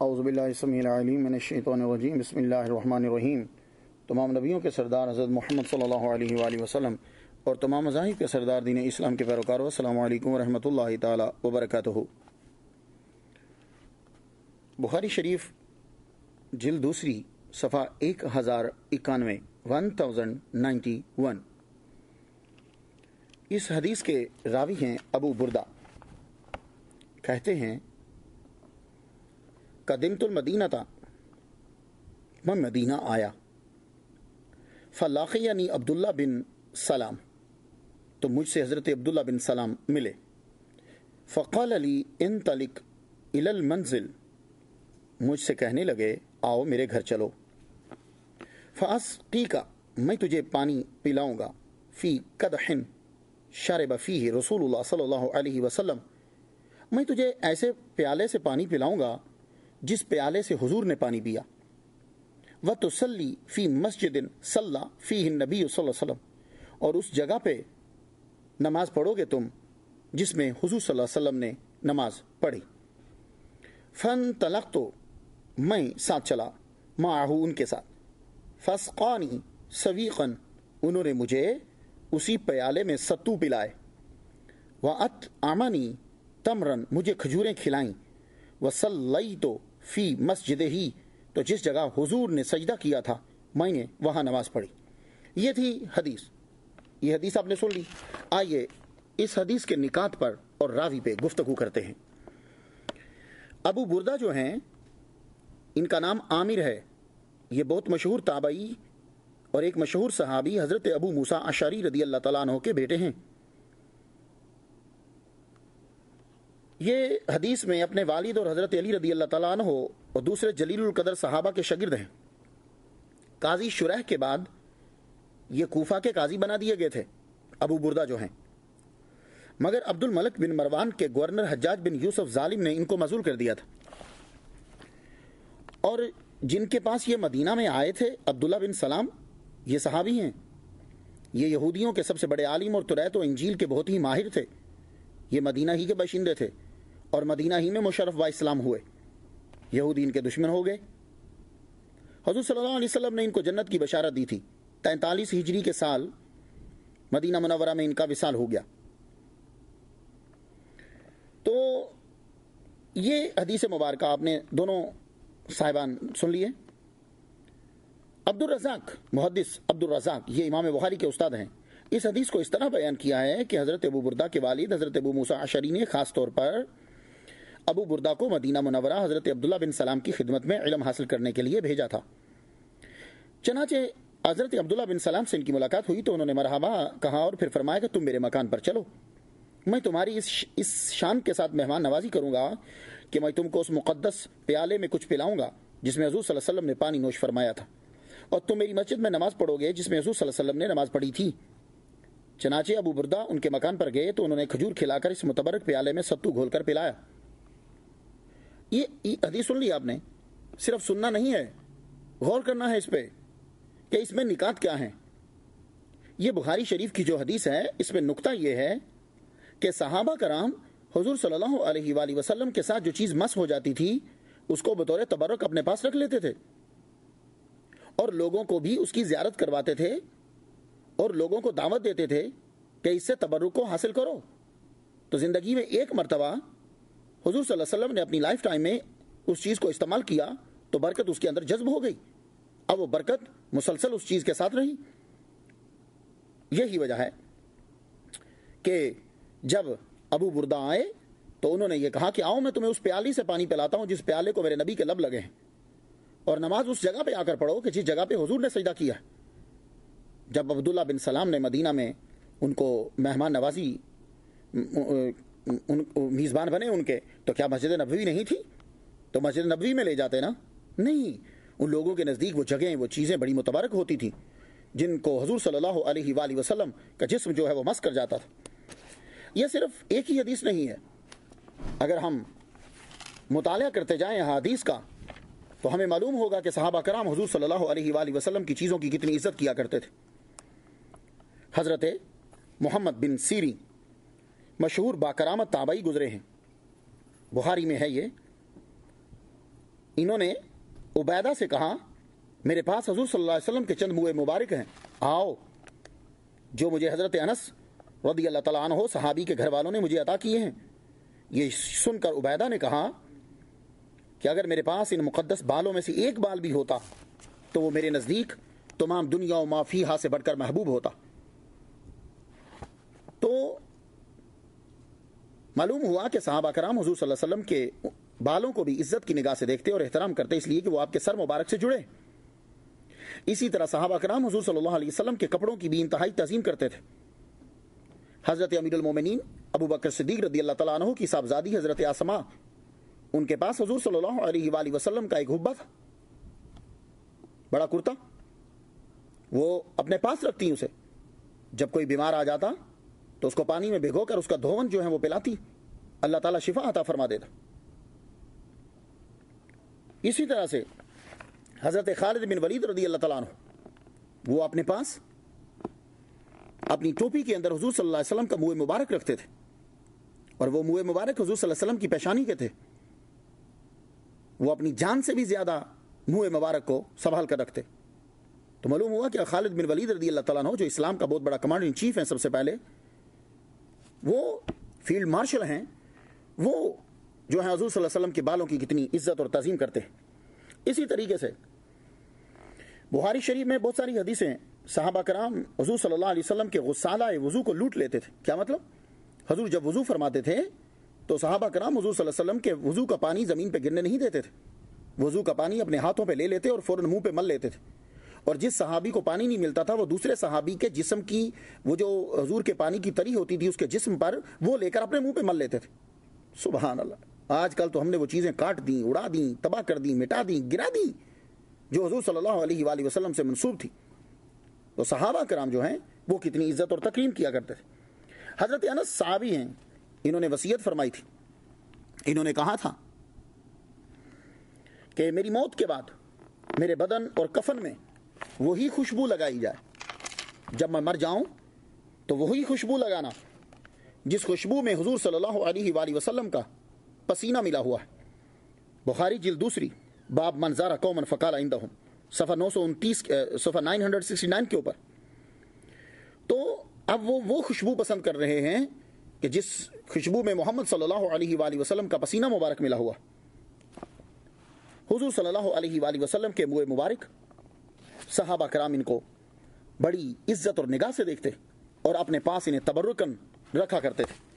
اعوذ باللہ السمیع العلیم من الشیطان الرجیم بسم اللہ الرحمن الرحیم۔ تمام نبیوں کے سردار حضرت محمد صلی اللہ علیہ وآلہ وسلم اور تمام مذاہب کے سردار دین اسلام کے پیروکاروں، السلام علیکم ورحمۃ اللہ تعالی وبرکاتہ۔ بخاری شریف جلد دوسری صفحہ 1091 1091۔ اس حدیث کے راوی ہیں ابو بردہ، کہتے ہیں قدمت المدینہ تھا، میں مدینہ آیا، فلاقینی عبداللہ بن سلام، تو مجھ سے حضرت عبداللہ بن سلام ملے، فقال لی انطلق الی المنزل، مجھ سے کہنے لگے آؤ میرے گھر چلو، فاسقیک، میں تجھے پانی پلاؤں گا، فی قدح شرب فیہ رسول اللہ صلی اللہ علیہ وسلم، میں تجھے ایسے پیالے سے پانی پلاؤں گا جس پیالے سے حضور نے پانی پیا، وتصلی فی مسجد صلی فیہ النبی صلی اللہ علیہ وسلم، اور اس جگہ پہ نماز پڑھو گے تم جس میں حضور صلی اللہ علیہ وسلم نے نماز پڑھی، فانطلقت، میں ساتھ چلا، معہ ان کے ساتھ، فاسقانی سویقا، انہوں نے مجھے اسی پیالے میں ستو پلائے، وأطعمنی تمرا، مجھے کھجوریں کھلائیں، وصلیت فی مسجد ہی، تو جس جگہ حضور نے سجدہ کیا تھا میں نے وہاں نماز پڑھی۔ یہ تھی حدیث، یہ حدیث آپ نے سن لی۔ آئیے اس حدیث کے نکات پر اور راوی پہ گفتگو کرتے ہیں۔ ابو بردہ جو ہیں، ان کا نام عامر ہے، یہ بہت مشہور تابعی اور ایک مشہور صحابی حضرت ابو موسیٰ اشعری رضی اللہ تعالیٰ عنہ کے بیٹے ہیں۔ یہ حدیث میں اپنے والد اور حضرت علی رضی اللہ تعالیٰ عنہ اور دوسرے جلیل القدر صحابہ کے شاگرد ہیں۔ قاضی شریح کے بعد یہ کوفہ کے قاضی بنا دیے گئے تھے ابو بردہ جو ہیں، مگر عبد الملک بن مروان کے گورنر حجاج بن یوسف ظالم نے ان کو معزول کر دیا تھا، اور جن کے پاس یہ مدینہ میں آئے تھے عبداللہ بن سلام، یہ صحابی ہیں، یہ یہودیوں کے سب سے بڑے عالم اور توریت و انجیل کے بہت ہی ماہر تھے، یہ مدینہ ہی کے باشندے تھے اور مدینہ ہی میں مشرف با اسلام ہوئے، یہودی ان کے دشمن ہو گئے۔ حضور صلی اللہ علیہ وسلم نے ان کو جنت کی بشارت دی تھی، 43 ہجری کے سال مدینہ منورہ میں ان کا وصال ہو گیا۔ تو یہ حدیث مبارکہ آپ نے دونوں صاحبان سن لیے۔ عبد الرزاق، محدث عبد الرزاق، یہ امام بخاری کے استاد ہیں، اس حدیث کو اس طرح بیان کیا ہے کہ حضرت ابو بردہ کے والد حضرت ابو موسیٰ اشعری نے خاص طور پر ابو بردہ کو مدینہ منورہ حضرت عبداللہ بن سلام کی خدمت میں علم حاصل کرنے کے لیے بھیجا تھا۔ چنانچہ حضرت عبداللہ بن سلام سے ان کی ملاقات ہوئی تو انہوں نے مرحبا کہا اور پھر فرمایا کہ تم میرے مکان پر چلو، میں تمہاری اس شان کے ساتھ مہمان نوازی کروں گا کہ میں تم کو اس مقدس پیالے میں کچھ پلاؤں گا جس میں حضور صلی اللہ علیہ وسلم نے پانی نوش فرمایا تھا، اور تم میری مسجد میں نماز پڑھو گے جس میں حضور صلی اللہ علیہ وسلم نے نماز پڑھی تھی۔ چنانچہ ابو بردہ ان کے مکان پر گئے تو انہوں نے کھجور کھلا کر اس متبرک پیالے میں ستو گھول کر پلایا۔ یہ حدیث سن لی آپ نے، صرف سننا نہیں ہے، غور کرنا ہے اس پہ کہ اس میں نکات کیا ہیں۔ یہ بخاری شریف کی جو حدیث ہے اس میں نکتہ یہ ہے کہ صحابہ کرام حضور صلی اللہ علیہ وآلہ وسلم کے ساتھ جو چیز مس ہو جاتی تھی اس کو بطور تبرک اپنے پاس رکھ لیتے تھے، اور لوگوں کو بھی اس کی زیارت کرواتے تھے اور لوگوں کو دعوت دیتے تھے کہ اس سے تبرک کو حاصل کرو۔ تو زندگی میں ایک مرتبہ حضور صلی اللہ علیہ وسلم نے اپنی لائف ٹائم میں اس چیز کو استعمال کیا تو برکت اس کے اندر جذب ہو گئی، اب وہ برکت مسلسل اس چیز کے ساتھ رہی۔ یہی وجہ ہے کہ جب ابو بردہ آئے تو انہوں نے یہ کہا کہ آؤ میں تمہیں اس پیالی سے پانی پلاتا ہوں جس پیالے کو میرے نبی کے لب لگے ہیں، اور نماز اس جگہ پہ آ کر پڑھو کہ جس جگہ پہ حضور نے سجدہ کیا ہے۔ جب عبداللہ بن سلام نے مدینہ میں ان کو مہمان نوازی، میزبان بنے ان کے، تو کیا مسجد نبوی نہیں تھی؟ تو مسجد نبوی میں لے جاتے نا؟ نہیں، ان لوگوں کے نزدیک وہ جگہیں، وہ چیزیں بڑی متبارک ہوتی تھیں جن کو حضور صلی اللہ علیہ وآلہ وسلم کا جسم جو ہے وہ مس کر جاتا تھا۔ یہ صرف ایک ہی حدیث نہیں ہے، اگر ہم مطالعہ کرتے جائیں حدیث کا تو ہمیں معلوم ہوگا کہ صحابہ کرام حضور صلی اللہ علیہ وآلہ وسلم کی چیزوں کی کتنی عزت کیا کرتے تھے۔ حضرت محمد بن سیرین مشہور باکرامت تابعی گزرے ہیں، بخاری میں ہے یہ، انہوں نے عبیدہ سے کہا میرے پاس حضور صلی اللہ علیہ وسلم کے چند منہ مبارک ہیں، آؤ، جو مجھے حضرت انس رضی اللہ تعالیٰ عنہ صحابی کے گھر والوں نے مجھے عطا کیے ہیں۔ یہ سن کر عبیدہ نے کہا کہ اگر میرے پاس ان مقدس بالوں میں سے ایک بال بھی ہوتا تو وہ میرے نزدیک تمام دنیا و ما فیہا سے بڑھ کر محبوب ہوتا۔ تو معلوم ہوا کہ صحابہ کرام حضور صلی اللہ علیہ وسلم کے بالوں کو بھی عزت کی نگاہ سے دیکھتے اور احترام کرتے، اس لیے کہ وہ آپ کے سر مبارک سے جڑے۔ اسی طرح صحابہ کرام حضور صلی اللہ علیہ وسلم کے کپڑوں کی بھی انتہائی تعظیم کرتے تھے۔ حضرت امیر المومنین ابو بکر صدیق رضی اللہ تعالیٰ عنہ کی صاحبزادی حضرت اسماء، ان کے پاس حضور صلی اللہ علیہ وآلہ وسلم کا ایک حبہ تھا، بڑا کرتا، وہ اپنے پاس رکھتی اسے، جب کوئی بیمار آ جاتا تو اس کو پانی میں بھگو کر اس کا دھون جو ہے وہ پلاتی، اللہ تعالیٰ شفا عطا فرما دیتا۔ اسی طرح سے حضرت خالد بن ولید رضی اللہ تعالیٰ عنہ، وہ اپنے پاس اپنی ٹوپی کے اندر حضور صلی اللہ علیہ وسلم کا منہ مبارک رکھتے تھے، اور وہ منہ مبارک حضور صلی اللہ علیہ وسلم کی پیشانی کے تھے، وہ اپنی جان سے بھی زیادہ منہ مبارک کو سنبھال کر رکھتے۔ تو معلوم ہوا کہ خالد بن ولید رضی اللہ تعالیٰ عنہ جو اسلام کا بہت بڑا کمانڈر ان چیف ہیں، سب سے پہلے وہ فیلڈ مارشل ہیں، وہ جو ہیں حضور صلی اللہ علیہ وسلم کے بالوں کی کتنی عزت اور تعظیم کرتے ہیں۔ اسی طریقے سے بخاری شریف میں بہت ساری حدیثیں ہیں، صحابہ کرام حضور صلی اللہ علیہ وسلم کے غسالہ وضو کو لوٹ لیتے تھے۔ کیا مطلب؟ حضور جب وضو فرماتے تھے تو صحابہ کرام حضور صلی اللہ علیہ وسلم کے وضو کا پانی زمین پہ گرنے نہیں دیتے تھے، وضو کا پانی اپنے ہاتھوں پہ لے لیتے اور فوراً منہ پہ مل لیتے تھے، اور جس صحابی کو پانی نہیں ملتا تھا وہ دوسرے صحابی کے جسم کی وہ جو حضور کے پانی کی تری ہوتی تھی اس کے جسم پر وہ لے کر اپنے منہ پہ مل لیتے تھے۔ سبحان اللہ، آج کل تو ہم نے وہ چیزیں کاٹ دیں، اڑا دیں، تباہ کر دیں، مٹا دیں، گرا دیں جو حضور صلی اللہ علیہ وآلہ وسلم سے منسوب تھی۔ تو صحابہ کرام جو ہیں وہ کتنی عزت اور تکریم کیا کرتے تھے۔ حضرت انس صحابی ہیں، انہوں نے وصیت فرمائی تھی، انہوں نے کہا تھا کہ میری موت کے بعد میرے بدن اور کفن میں وہی خوشبو لگائی جائے، جب میں مر جاؤں تو وہی خوشبو لگانا جس خوشبو میں حضور صلی اللہ علیہ وآلہ وسلم کا پسینہ ملا ہوا ہے۔ بخاری جلد دوسری باب من زار قوما فقال عندهم، صفحہ 929 صفحہ 969 کے اوپر۔ تو اب وہ خوشبو پسند کر رہے ہیں کہ جس خوشبو میں محمد صلی اللہ علیہ وآلہ وسلم کا پسینہ مبارک ملا ہوا۔ حضور صلی اللہ علیہ وآلہ وسلم کے منہ مبارک صحابہ کرام ان کو بڑی عزت اور نگاہ سے دیکھتے اور اپنے پاس انہیں تبرکن رکھا کرتے تھے۔